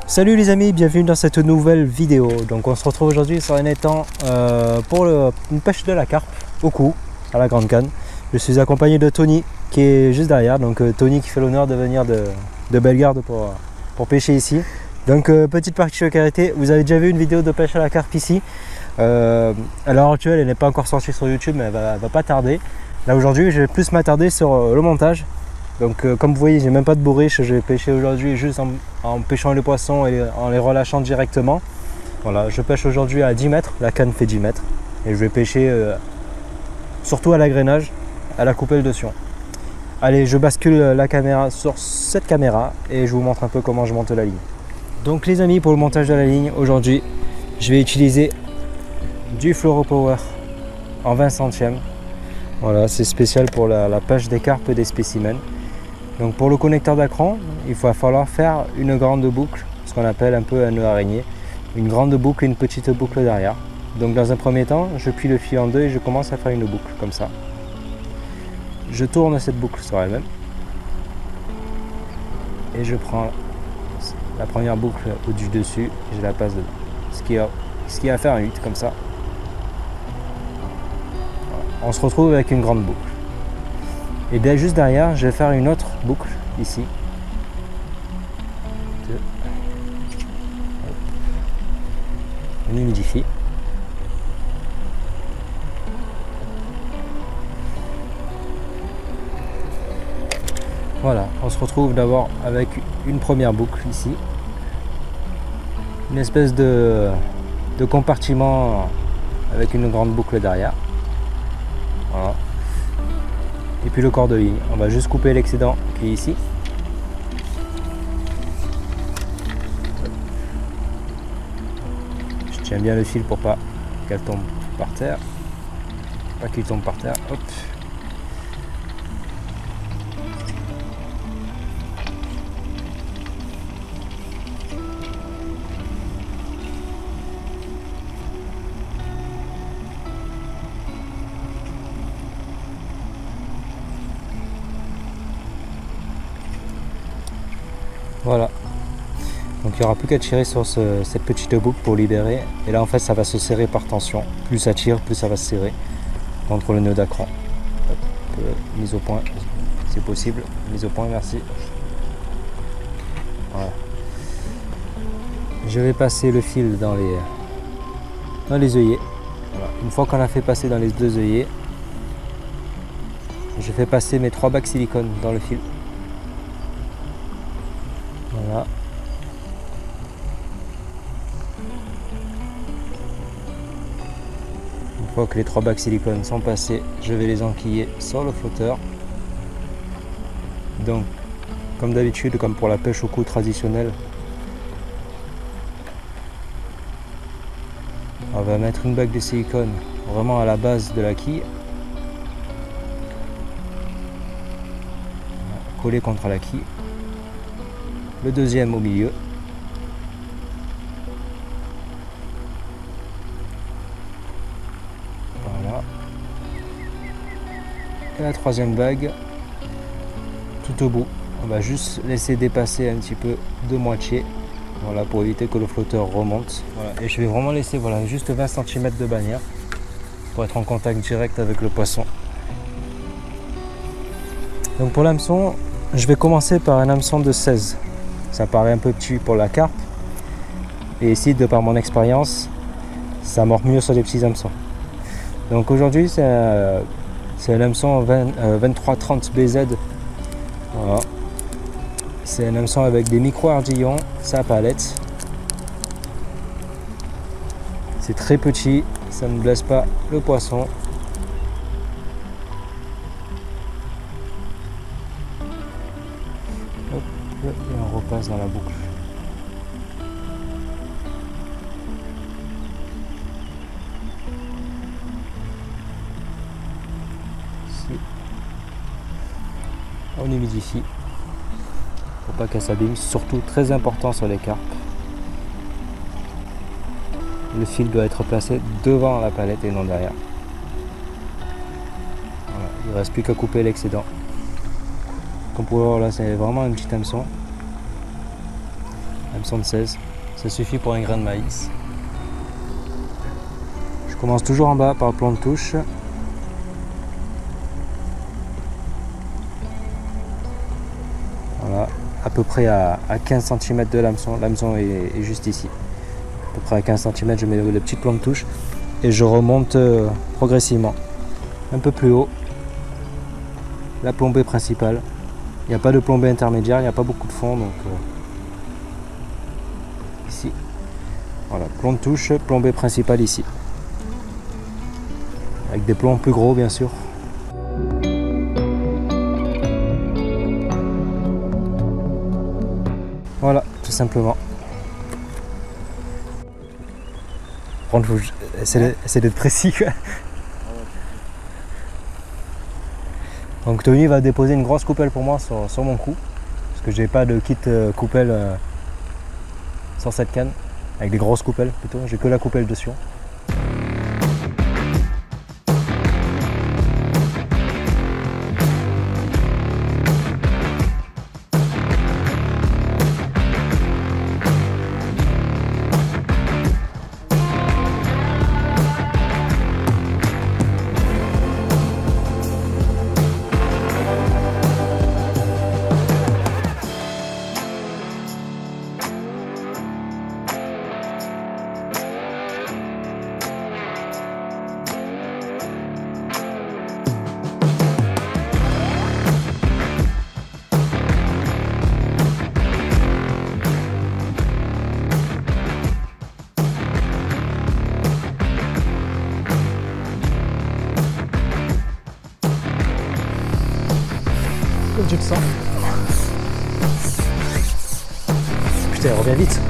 Salut les amis, bienvenue dans cette nouvelle vidéo. Donc on se retrouve aujourd'hui sur un étang pour une pêche de la carpe au cou, à la grande canne. Je suis accompagné de Tony qui est juste derrière, donc Tony qui fait l'honneur de venir de Bellegarde pour pêcher ici. Donc petite particularité, vous avez déjà vu une vidéo de pêche à la carpe ici. À l'heure actuelle elle n'est pas encore sortie sur YouTube mais elle va pas tarder. Là aujourd'hui je vais plus m'attarder sur le montage. Donc comme vous voyez, j'ai même pas de bourriche, je vais pêcher aujourd'hui juste en pêchant les poissons et en les relâchant directement. Voilà, je pêche aujourd'hui à 10 mètres, la canne fait 10 mètres. Et je vais pêcher surtout à l'agrainage, à la coupelle de sion. Allez, je bascule la caméra sur cette caméra et je vous montre un peu comment je monte la ligne. Donc les amis, pour le montage de la ligne, aujourd'hui, je vais utiliser du Fluoropower en 20 centièmes. Voilà, c'est spécial pour la pêche des carpes et des spécimens. Donc pour le connecteur d'acron, il va falloir faire une grande boucle, ce qu'on appelle un peu un nœud araignée. Une grande boucle et une petite boucle derrière. Donc dans un premier temps, je plie le fil en deux et je commence à faire une boucle comme ça. Je tourne cette boucle sur elle-même. Et je prends la première boucle au-dessus dessus et je la passe dedans. Ce qui va faire un 8 comme ça. Voilà. On se retrouve avec une grande boucle. Et bien juste derrière, je vais faire une autre boucle ici. On humidifie. Voilà, on se retrouve d'abord avec une première boucle ici. Une espèce de compartiment avec une grande boucle derrière. Voilà. Et puis le corps de ligne, on va juste couper l'excédent qui est ici. Je tiens bien le fil pour pas qu'elle tombe par terre. Pas qu'il tombe par terre. Hop. Voilà, donc il n'y aura plus qu'à tirer sur cette petite boucle pour libérer. Et là en fait ça va se serrer par tension. Plus ça tire, plus ça va se serrer contre le nœud d'acron. Mise au point, c'est possible. Mise au point, merci. Voilà. Je vais passer le fil dans les œillets. Voilà. Une fois qu'on a fait passer dans les deux œillets, je fais passer mes 3 bacs silicone dans le fil. Voilà. Une fois que les 3 bacs silicone sont passés, je vais les enquiller sur le flotteur. Donc, comme d'habitude, comme pour la pêche au cou traditionnelle, on va mettre une bague de silicone vraiment à la base de la quille, collée contre la quille. Le deuxième au milieu. Voilà. Et la troisième bague tout au bout. On va juste laisser dépasser un petit peu de moitié. Voilà, pour éviter que le flotteur remonte. Voilà. Et je vais vraiment laisser juste 20 cm de bannière pour être en contact direct avec le poisson. Donc pour l'hameçon, je vais commencer par un hameçon de 16. Ça paraît un peu petit pour la carpe. Et ici, de par mon expérience, ça mord mieux sur les petits hameçons. Donc aujourd'hui, c'est un hameçon 2330 BZ. Voilà. C'est un hameçon avec des micro-ardillons, sa palette. C'est très petit, ça ne blesse pas le poisson. Et on repasse dans la boucle. Ici. On humidifie pour pas qu'elle s'abîme, surtout très important sur les carpes. Le fil doit être placé devant la palette et non derrière. Voilà, il ne reste plus qu'à couper l'excédent. Comme vous pouvez voir là, c'est vraiment un petit hameçon hameçon de 16. Ça suffit pour un grain de maïs. Je commence toujours en bas par le plan de touche. Voilà, à peu près à 15 cm de l'hameçon. L'hameçon est juste ici. À peu près à 15 cm, je mets le petit plan de touche et je remonte progressivement. Un peu plus haut. La plombée principale. Il n'y a pas de plombée intermédiaire, il n'y a pas beaucoup de fond, donc ici. Voilà, plomb de touche, plombée principale ici. Avec des plombs plus gros, bien sûr. Voilà, tout simplement. Par contre, essayer d'être précis, quoi. Donc Tony va déposer une grosse coupelle pour moi sur mon cou, parce que j'ai pas de kit coupelle sur cette canne, avec des grosses coupelles plutôt, j'ai que la coupelle dessus. Comme tu le sens. Putain, elle revient vite.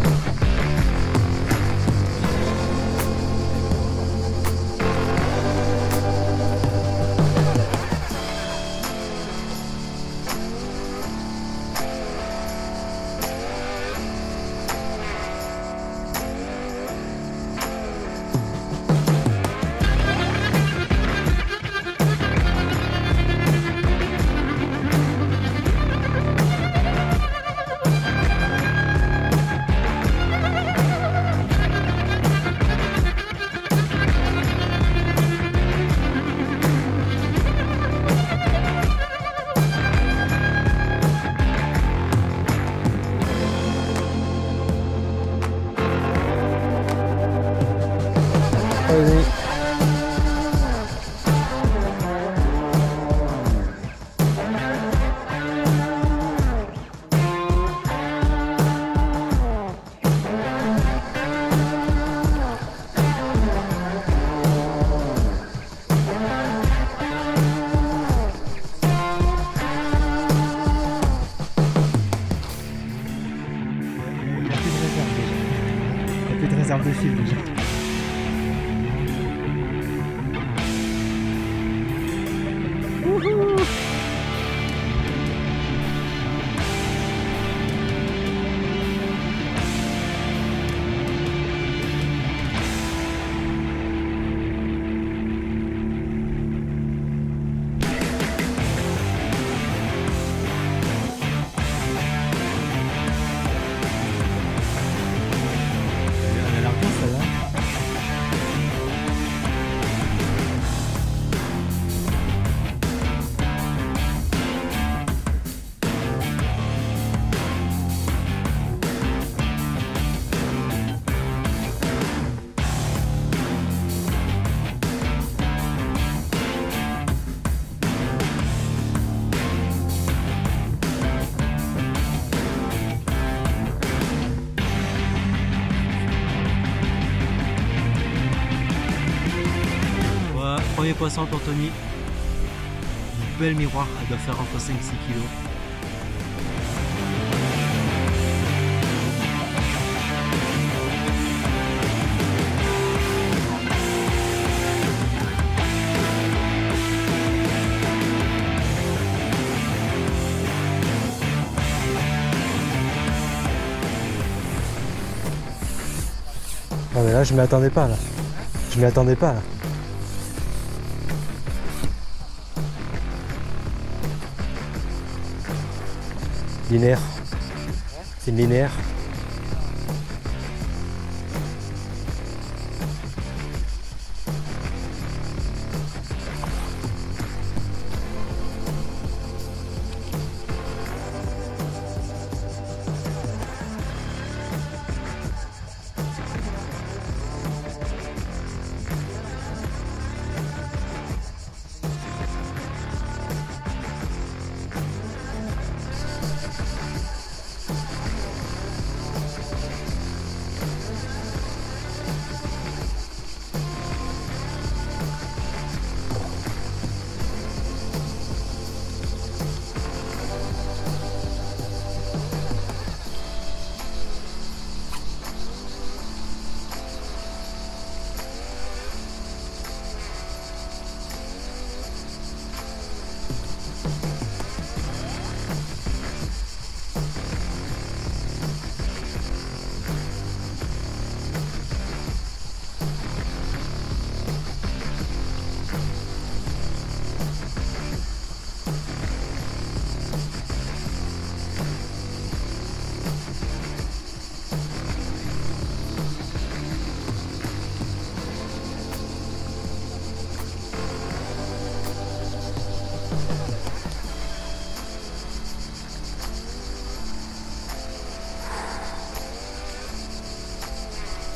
Vas-y. Il n'y a plus de réserve de fil déjà. Wouhou! Elle a l'air bien celle-là. Premier poisson pour Tony. Une belle miroir, elle doit faire entre 5-6 kg. Ah mais là je m'y attendais pas là. Je m'y attendais pas là. Linéaire. C'est une linéaire.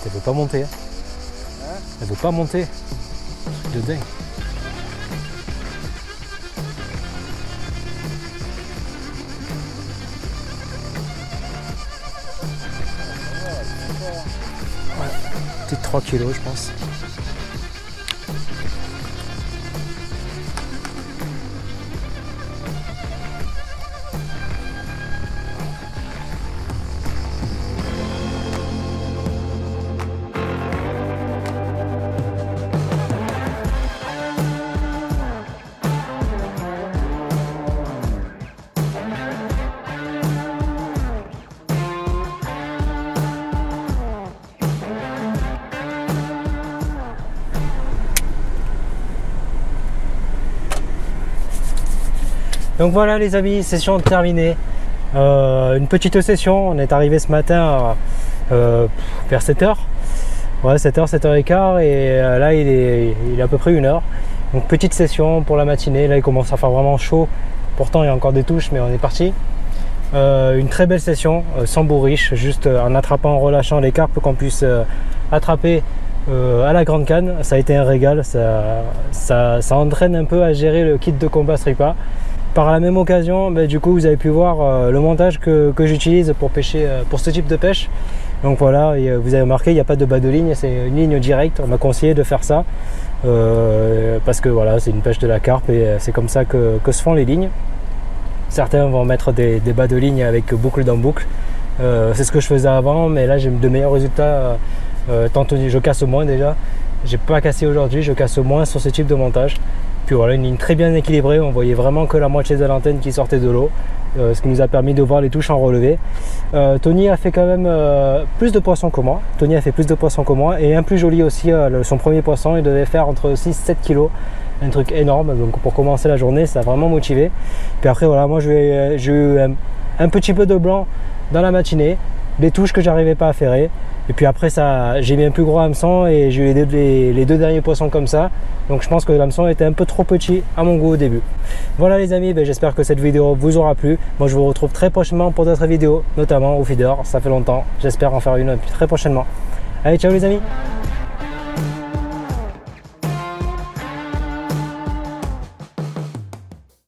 Elle veut pas monter. Elle veut pas monter. De dingue. Peut-être 3 kilos je pense. Donc voilà les amis, session terminée. Une petite session, on est arrivé ce matin vers 7h. Ouais, 7h, 7h15 et là il est à peu près 1h. Donc petite session pour la matinée, là il commence à faire vraiment chaud. Pourtant il y a encore des touches mais on est parti. Une très belle session, sans bourriche, juste en attrapant, en relâchant les carpes qu'on puisse attraper à la grande canne. Ça a été un régal, ça entraîne un peu à gérer le kit de combat Stripa. Par la même occasion, du coup vous avez pu voir le montage que j'utilise pour pêcher pour ce type de pêche. Donc voilà, et vous avez remarqué, il n'y a pas de bas de ligne, c'est une ligne directe. On m'a conseillé de faire ça parce que voilà, c'est une pêche de la carpe et c'est comme ça que se font les lignes. Certains vont mettre des bas de ligne avec boucle dans boucle. C'est ce que je faisais avant, mais là j'ai de meilleurs résultats. Tantôt je casse moins déjà. J'ai pas cassé aujourd'hui, je casse moins sur ce type de montage. Puis voilà, une ligne très bien équilibrée, on voyait vraiment que la moitié de l'antenne qui sortait de l'eau, ce qui nous a permis de voir les touches en relevé. Tony a fait quand même plus de poissons que moi. Tony a fait plus de poissons que moi et un plus joli aussi, son premier poisson, il devait faire entre 6-7 kg, un truc énorme. Donc pour commencer la journée, ça a vraiment motivé. Puis après voilà, moi j'ai eu un petit peu de blanc dans la matinée, des touches que j'arrivais pas à ferrer. Et puis après ça, j'ai mis un plus gros hameçon et j'ai eu les deux derniers poissons comme ça. Donc je pense que l'hameçon était un peu trop petit à mon goût au début. Voilà les amis, j'espère que cette vidéo vous aura plu. Moi je vous retrouve très prochainement pour d'autres vidéos, notamment au feeder. Ça fait longtemps, j'espère en faire une très prochainement. Allez, ciao les amis!